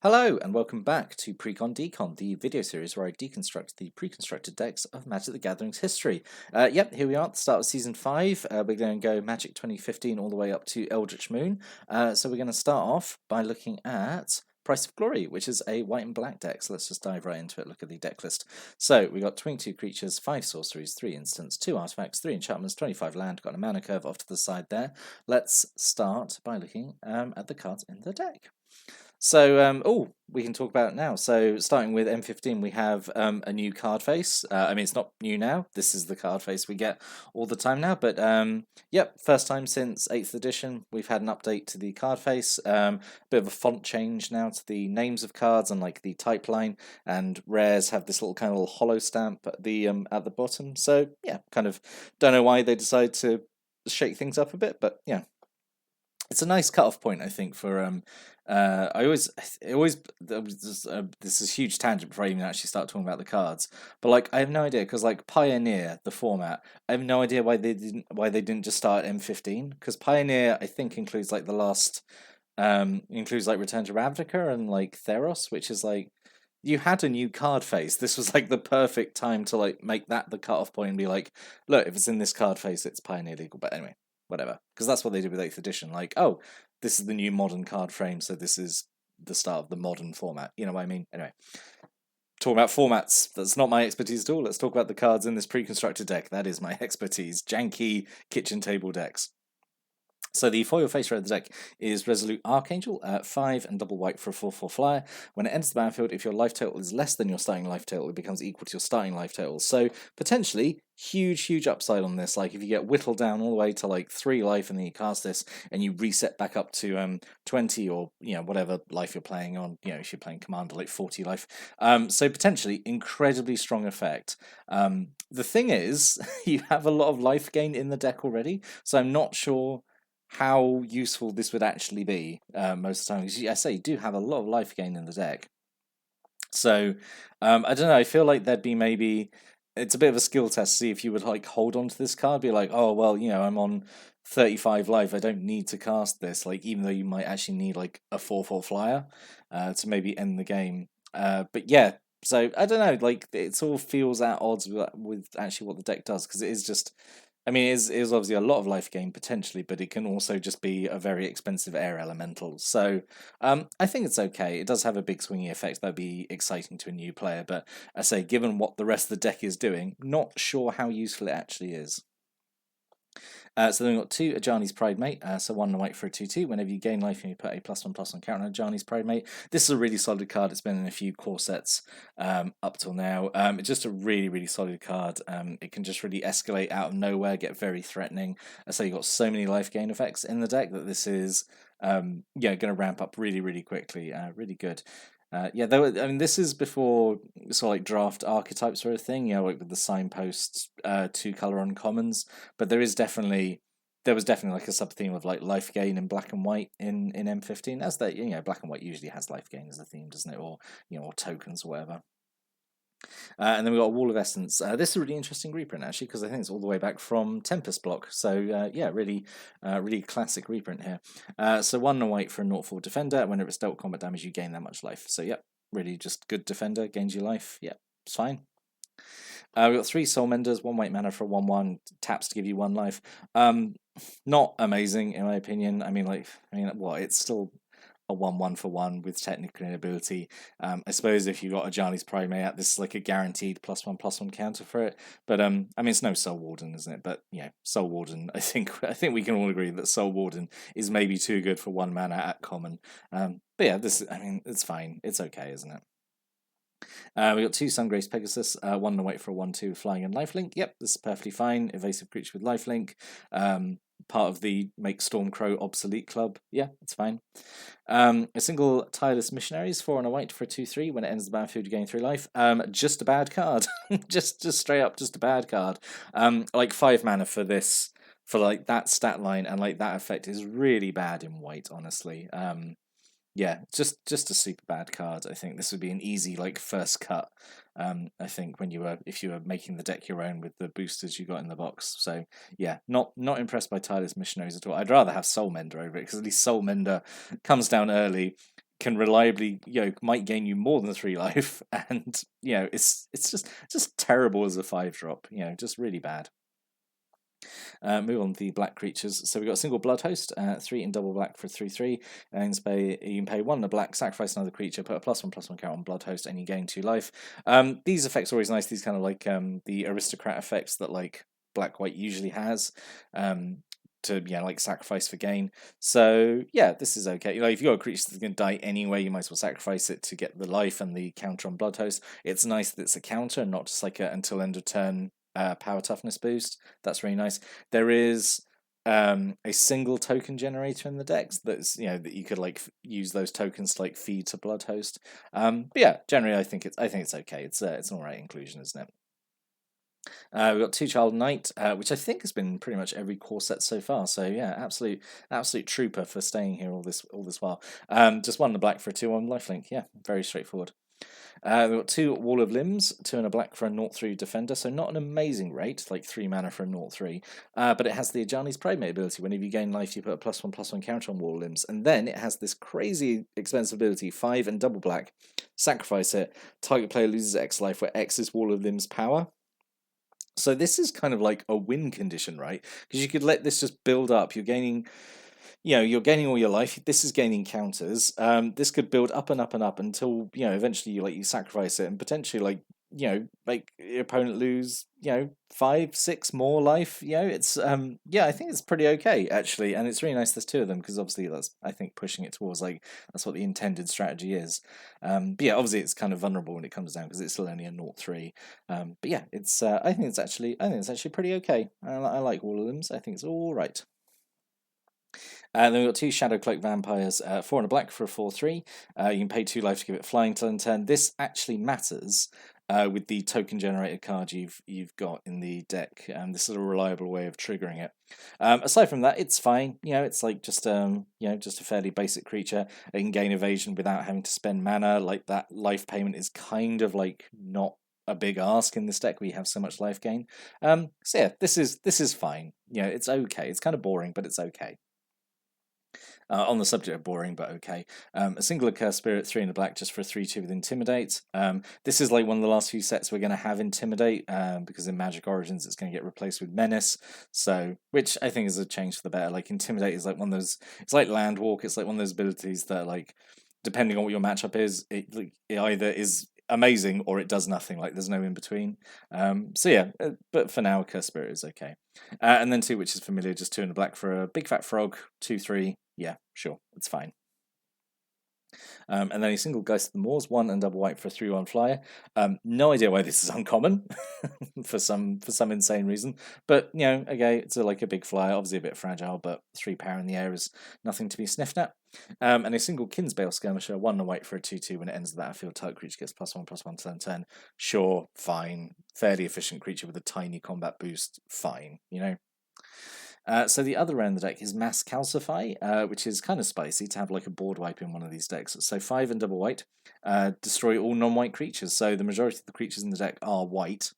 Hello and welcome back to Precon Decon, the video series where I deconstruct the pre-constructed decks of Magic the Gathering's history. Yep, here we are at the start of Season 5. We're going to go Magic 2015 all the way up to Eldritch Moon. So we're going to start off by looking at Price of Glory, which is a white and black deck. So let's just dive right into it, look at the deck list. So we got 22 creatures, 5 sorceries, 3 instants, 2 artifacts, 3 enchantments, 25 land, got a mana curve off to the side there. Let's start by looking at the cards in the deck. So, we can talk about it now. So, starting with M15, we have a new card face. I mean, it's not new now. This is the card face we get all the time now. But, yep, first time since 8th edition, we've had an update to the card face. Bit of a font change now to the names of cards and, like, the type line. And rares have this little kind of little hollow stamp at the bottom. So, yeah, kind of don't know why they decided to shake things up a bit. But, yeah. It's a nice cut-off point, I think, for this is a huge tangent before I even actually start talking about the cards. But like, I have no idea because like Pioneer, the format, I have no idea why they didn't just start at M15 because Pioneer I think includes like the last includes like Return to Ravnica and like Theros, which is like you had a new card face. This was like the perfect time to like make that the cut-off point and be like, look, if it's in this card face, it's Pioneer legal. But anyway, whatever, because that's what they did with 8th edition. Like, oh, this is the new modern card frame, so this is the start of the modern format. You know what I mean? Anyway, talking about formats, that's not my expertise at all. Let's talk about the cards in this pre-constructed deck. That is my expertise. Janky kitchen table decks. So the foil face rare of the deck is Resolute Archangel at 5 and double white for a 4/4 flyer. When it enters the battlefield, if your life total is less than your starting life total, it becomes equal to your starting life total. So potentially huge upside on this. Like if you get whittled down all the way to like 3 life and then you cast this and you reset back up to 20 or whatever life you're playing on. If you're playing Commander like 40 life. So potentially incredibly strong effect. The thing is, you have a lot of life gain in the deck already, so I'm not sure how useful this would actually be most of the time. Because I say you do have a lot of life gain in the deck. So I don't know. I feel like there'd be maybe it's a bit of a skill test to see if you would like hold on to this card, be like, oh well, I'm on 35 life. I don't need to cast this. Like even though you might actually need like a 4/4 flyer to maybe end the game. But yeah. So I don't know. Like it all feels at odds with actually what the deck does because it is just. I mean, it is obviously a lot of life gain potentially, but it can also just be a very expensive air elemental. So I think it's okay. It does have a big swingy effect that'd be exciting to a new player, but I say, given what the rest of the deck is doing, not sure how useful it actually is. So then we've got 2 Ajani's Pridemate, so 1 and white for a 2/2. Whenever you gain life, you put a +1/+1 counter on Ajani's Pridemate. This is a really solid card. It's been in a few core sets up till now. It's just a really solid card. It can just really escalate out of nowhere, get very threatening. So you've got so many life gain effects in the deck that this is going to ramp up really quickly. Really good. This is before sort of like draft archetypes were a thing, like with the signposts, 2-color uncommons. But there was definitely like a sub theme of like life gain in black and white in M15. As that black and white usually has life gain as a theme, doesn't it? Or or tokens or whatever. And then we've got a Wall of Essence. This is a really interesting reprint, actually, because I think it's all the way back from Tempest block. So, really classic reprint here. So 1 and white for a 0/4 defender. Whenever it's dealt combat damage, you gain that much life. So, yep, really just good defender, gains you life. Yep, it's fine. We've got 3 Soul Menders, 1 white mana for a 1/1, taps to give you 1 life. Not amazing, in my opinion. It's still a 1/1 for 1 with technical ability. I suppose if you got a Ajani's Primate, this is like a guaranteed +1/+1 counter for it. But it's no Soul Warden, isn't it? But Soul Warden. I think we can all agree that Soul Warden is maybe too good for 1 mana at common. But yeah, it's fine. It's okay, isn't it? We got 2 Sungrace Pegasus, 1 and white for a 1/2 flying and lifelink. Yep, this is perfectly fine. Evasive creature with lifelink. Part of the Make Stormcrow obsolete club. Yeah, it's fine. A single Tireless Missionaries, 4 and a white for a 2/3. When it ends the battlefield, you gain 3 life. Just a bad card. just straight up, just a bad card. Like 5 mana for this, for like that stat line and like that effect is really bad in white, honestly. Yeah, just a super bad card. I think this would be an easy like first cut. I think if you were making the deck your own with the boosters you got in the box. So yeah, not impressed by Tireless Missionaries at all. I'd rather have Soul Mender over it because at least Soul Mender comes down early, can reliably, might gain you more than 3 life, and it's just terrible as a 5-drop. Just really bad. Move on to the black creatures. So we've got a single blood host, 3 in double black for 3/3. And you can pay 1 in a black, sacrifice another creature, put a +1/+1 count on blood host, and you gain 2 life. These effects are always nice. These kind of like the aristocrat effects that like black white usually has. To like sacrifice for gain. So yeah, this is okay. If you've got a creature that's going to die anyway, you might as well sacrifice it to get the life and the counter on blood host. It's nice that it's a counter and not just like a until end of turn power toughness boost. That's really nice. There is a single token generator in the decks that's that you could like use those tokens to like feed to blood host. But yeah, generally I think it's okay. It's an alright inclusion, isn't it? We've got 2 Child Knight, which I think has been pretty much every core set so far. So yeah, absolute trooper for staying here all this while. Just 1 in the black for a 2/1 lifelink. Yeah, very straightforward. We've got 2 Wall of Limbs, 2 in a black for a 0/3 defender, so not an amazing rate, like 3 mana for a 0/3, but it has the Ajani's Primate ability. Whenever you gain life, you put a +1/+1 counter on Wall of Limbs, and then it has this crazy expensive ability, 5 and double black, sacrifice it, target player loses X life, where X is Wall of Limbs power. So this is kind of like a win condition, right? Because you could let this just build up. You're gaining all your life. This is gaining counters. This could build up and up and up until eventually you sacrifice it and potentially make your opponent lose 5, 6 more life. It's I think it's pretty okay actually, and it's really nice there's 2 of them because obviously that's I think pushing it towards that's what the intended strategy is. But yeah, obviously it's kind of vulnerable when it comes down because it's still only a 0/3. But yeah, it's I think it's actually pretty okay. I like all of them. So I think it's all right. Then we've got 2 Shadowcloak Vampires, 4 and a black for a 4/3. You can pay 2 life to give it flying till end turn. This actually matters with the token generated card you've got in the deck. This is a reliable way of triggering it. Aside from that, it's fine. It's like just just a fairly basic creature. It can gain evasion without having to spend mana. Like that life payment is kind of like not a big ask in this deck. We have so much life gain. So yeah, this is fine. It's okay. It's kind of boring, but it's okay. On the subject of boring, but okay. A single Accursed Spirit, 3 in the black, just for a 3/2 with Intimidate. This is like one of the last few sets we're going to have Intimidate, because in Magic Origins it's going to get replaced with Menace, so which I think is a change for the better. Like Intimidate is like one of those, it's like Landwalk, it's like one of those abilities that like, depending on what your matchup is, it either is amazing or it does nothing. Like there's no in between. So yeah, but for now, Accursed Spirit is okay. And then 2, which is familiar, just 2 in the black for a big fat frog, 2/3. Yeah, sure, it's fine. And then a single Geist of the Moors, 1 and double white for a 3/1 flyer. No idea why this is uncommon for some insane reason, but okay, it's like a big flyer, obviously a bit fragile, but 3 power in the air is nothing to be sniffed at. And a single Kinsbale Skirmisher, 1 and a white for a 2/2. When it ends the battlefield, target creature gets +1/+1 to end turn. Sure, fine, fairly efficient creature with a tiny combat boost. Fine, So the other round of the deck is Mass Calcify, which is kind of spicy to have like a board wipe in one of these decks. So 5 and double white, destroy all non-white creatures. So the majority of the creatures in the deck are white.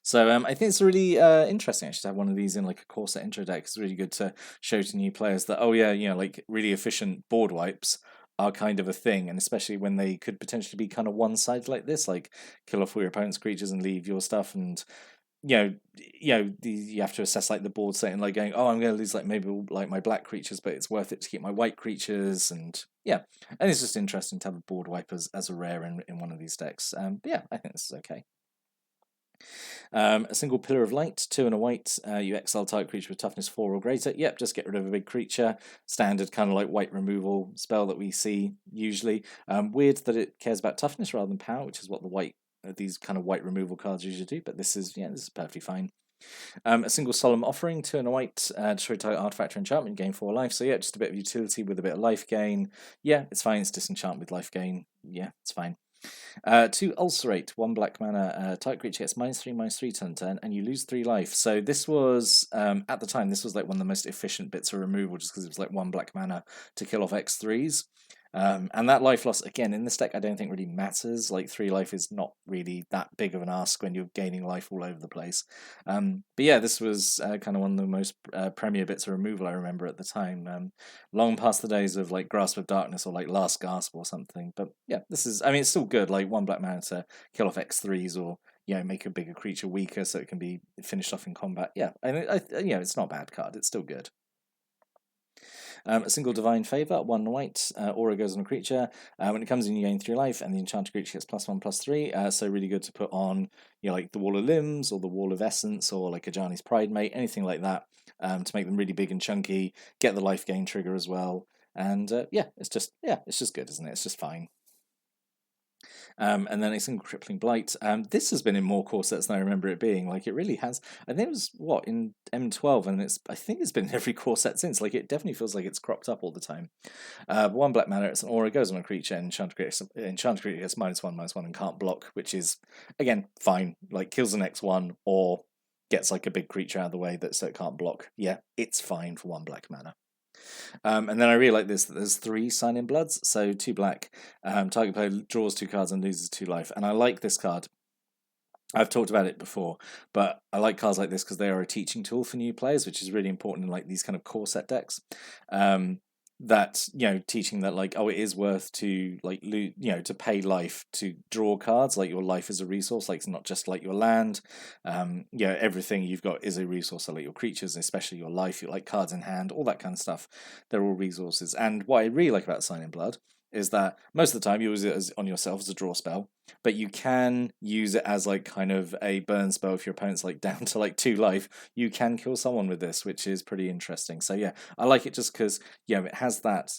So I think it's really interesting actually to have one of these in like a core set intro deck. It's really good to show to new players that, oh yeah, like really efficient board wipes are kind of a thing, and especially when they could potentially be kind of one-sided like this, like kill off all your opponent's creatures and leave your stuff, and you have to assess like the board setting, like going, oh, I'm going to lose like maybe like my black creatures, but it's worth it to keep my white creatures, and yeah, and it's just interesting to have a board wipe as a rare in one of these decks. But yeah, I think this is okay. A single Pillar of Light, 2 and a white. You exile target creature with toughness 4 or greater. Yep, just get rid of a big creature. Standard kind of like white removal spell that we see usually. Weird that it cares about toughness rather than power, which is what these kind of white removal cards usually do, but this is perfectly fine. A single Solemn Offering, 2 and a white, destroy target artifact or enchantment, gain 4 life. So yeah, just a bit of utility with a bit of life gain. Yeah, it's fine. It's disenchant with life gain. Yeah, it's fine. 2 Ulcerate, 1 black mana, target creature gets -3/-3 turn, and you lose 3 life. So this was, at the time, this was like one of the most efficient bits of removal, just because it was like 1 black mana to kill off X3s. And that life loss, again, in this deck, I don't think really matters. Like 3 life is not really that big of an ask when you're gaining life all over the place. But yeah, this was kind of one of the most premier bits of removal I remember at the time. Long past the days of like Grasp of Darkness or like Last Gasp or something. But yeah, this is, I mean, it's still good. Like 1 black mana to kill off X3s or, you know, make a bigger creature weaker so it can be finished off in combat. Yeah, you know, it's not a bad card. It's still good. A single Divine Favor, 1 white, aura goes on a creature. When it comes in, you gain 3 life, and the enchanted creature gets +1/+3. So really good to put on, you know, like the Wall of Limbs or the Wall of Essence or like Ajani's Pridemate, anything like that, to make them really big and chunky. Get the life gain trigger as well, and yeah, it's just good, isn't it? It's just fine. And then a single Crippling Blight. This has been in more core sets than I remember it being. Like, it really has. I think it was, what, in M12, and I think it's been in every core set since. Like, it definitely feels like it's cropped up all the time. 1 black mana, it's an aura, goes on a creature, and enchanted creature gets -1/-1 and can't block, which is, again, fine. Like, kills the next one, or gets like a big creature out of the way so it can't block. Yeah, it's fine for 1 black mana. And then I really like this, that there's 3 Sign-in Bloods, so 2 black, target player draws 2 cards and loses 2 life. And I like this card. I've talked about it before, but I like cards like this because they are a teaching tool for new players, which is really important in like these kind of core set decks. That, you know, teaching that like, oh, it is worth to like loot, you know, to pay life to draw cards. Like, your life is a resource. Like, it's not just like your land. You know, everything you've got is a resource. So like your creatures, especially your life, your like cards in hand, all that kind of stuff. They're all resources. And what I really like about Sign in Blood is that most of the time you use it on yourself as a draw spell, but you can use it as like kind of a burn spell if your opponent's like down to like 2 life. You can kill someone with this, which is pretty interesting. So yeah, I like it just because, you know, it has that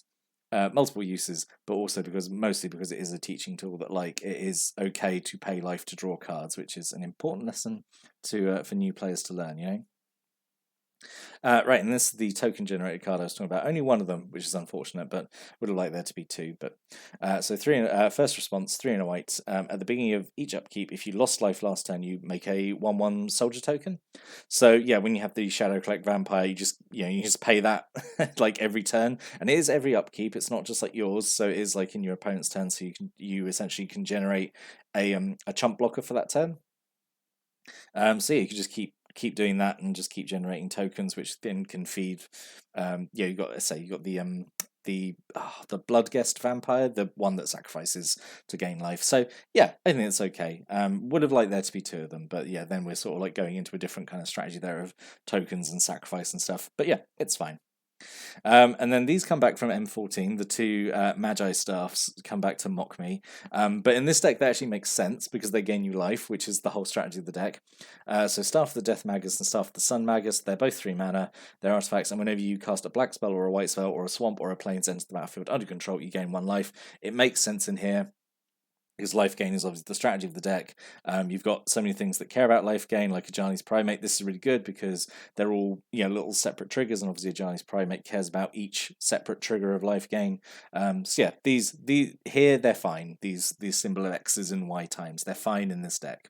multiple uses, but also mostly because it is a teaching tool that like it is okay to pay life to draw cards, which is an important lesson to for new players to learn, you know. Right, and this is the token generated card I was talking about. Only 1 of them, which is unfortunate, but would have liked there to be 2. But so 3 first response, 3 and a white. At the beginning of each upkeep, if you lost life last turn, you make a 1/1 soldier token. So yeah, when you have the Shadow Collect Vampire, you just pay that like every turn, and it is every upkeep. It's not just like yours, so it is like in your opponent's turn. So you essentially can generate a chump blocker for that turn. So yeah, you can just keep doing that and just keep generating tokens, which then can feed. Yeah, you got the Bloodguest Vampire, the one that sacrifices to gain life. So yeah, I think it's okay. Would have liked there to be 2 of them, but yeah, then we're sort of like going into a different kind of strategy there of tokens and sacrifice and stuff. But yeah, it's fine. And then these come back from M14, the 2 Magi Staffs come back to mock me. But in this deck, they actually make sense because they gain you life, which is the whole strategy of the deck. So Staff of the Death Magus and Staff of the Sun Magus, they're both 3 mana, they're artifacts, and whenever you cast a black spell or a white spell or a swamp or a plains enter the battlefield under control, you gain 1 life. It makes sense in here, because life gain is obviously the strategy of the deck. You've got so many things that care about life gain, like Ajani's Pridemate. This is really good because they're all, you know, little separate triggers, and obviously Ajani's Pridemate cares about each separate trigger of life gain. So yeah, these here they're fine. These symbol of X's and Y times, they're fine in this deck.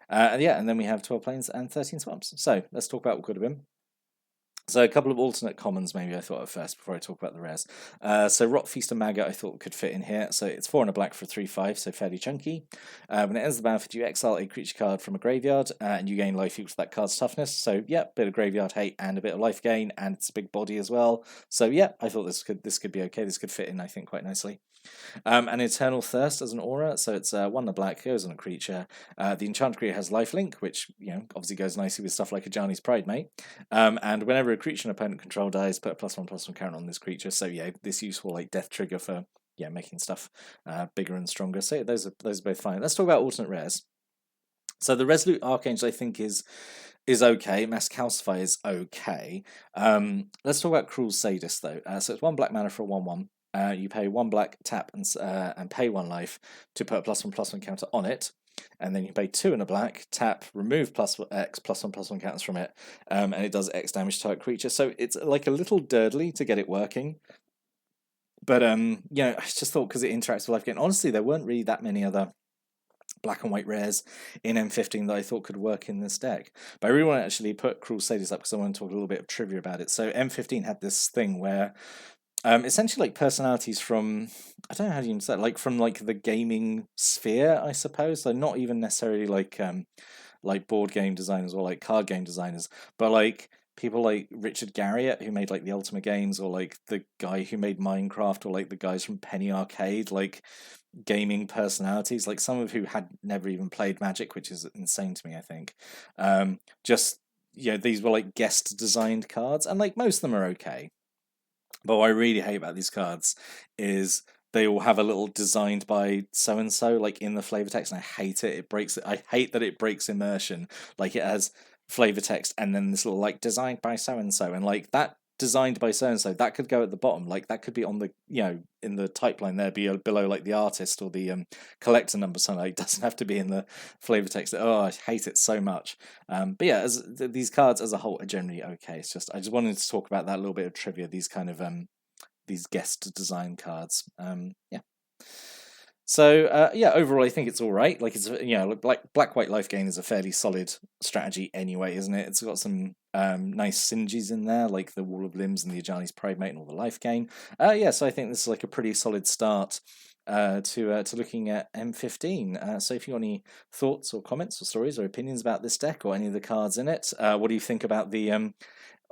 And yeah, and then we have 12 plains and 13 swamps. So let's talk about what could have been. So a couple of alternate commons maybe I thought of first before I talk about the rares. So Rot, Feast and Maggot I thought could fit in here. So it's 4 and a black for 3/5, so fairly chunky. When it ends the battlefield, you exile a creature card from a graveyard and you gain life equal to that card's toughness. So yeah, bit of graveyard hate and a bit of life gain, and it's a big body as well. So yeah, I thought this could be okay. This could fit in, I think, quite nicely. An Eternal Thirst as an aura, so it's 1 and a black, goes on a creature. The enchanted creature has lifelink, which, you know, obviously goes nicely with stuff like Ajani's Pridemate. And whenever a creature an opponent control dies, put a +1/+1 counter on this creature. So yeah, this useful like death trigger for making stuff bigger and stronger. So those are both fine. Let's talk about alternate rares. So the Resolute Archangel I think is okay. Mass Calcify is okay. Let's talk about Cruel Sadist though. So it's 1 black mana for a 1/1. You pay 1 black, tap, and pay 1 life to put a +1/+1 counter on it. And then you pay 2 and a black, tap, remove +X, +1/+1 counters from it, and it does X damage to target creature. So it's like a little dirtly to get it working. But you know, I just thought because it interacts with life gain. Honestly, there weren't really that many other black and white rares in M15 that I thought could work in this deck. But I really want to actually put Cruel Sadist up because I want to talk a little bit of trivia about it. So M15 had this thing where Essentially like personalities from, I don't know how do you even say it, like from like the gaming sphere, I suppose. So not even necessarily like board game designers or like card game designers, but like people like Richard Garriott who made like the Ultimate Games, or like the guy who made Minecraft, or like the guys from Penny Arcade, like gaming personalities, like some of who had never even played Magic, which is insane to me, I think. Just these were like guest designed cards, and like most of them are okay. But what I really hate about these cards is they all have a little designed by so and so like in the flavor text, and I hate it. It breaks it. I hate that it breaks immersion. Like it has flavor text and then this little like designed by so and so, and like that designed by so and so, that could go at the bottom. Like that could be on the in the type line there, be below like the artist or the collector number. Something like, it doesn't have to be in the flavor text. Oh, I hate it so much. But yeah, as these cards as a whole are generally okay. It's just I just wanted to talk about that little bit of trivia. These kind of these guest design cards. Yeah. So yeah, overall I think it's all right. Like it's like Black White Life Gain is a fairly solid strategy anyway, isn't it? It's got some nice synergies in there, like the Wall of Limbs and the Ajani's Primate and all the life gain. Yeah, so I think this is like a pretty solid start to looking at M15. So if you got any thoughts or comments or stories or opinions about this deck or any of the cards in it, what do you think about the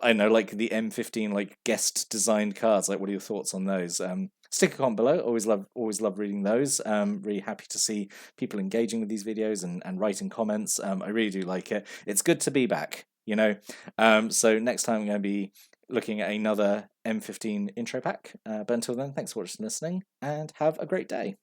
I know, like the M15 like guest designed cards? Like, what are your thoughts on those? Stick a comment below. Always love reading those. Really happy to see people engaging with these videos and writing comments. I really do like it. It's good to be back, you know. So next time I'm going to be looking at another M15 intro pack. But until then, thanks for watching and listening, and have a great day.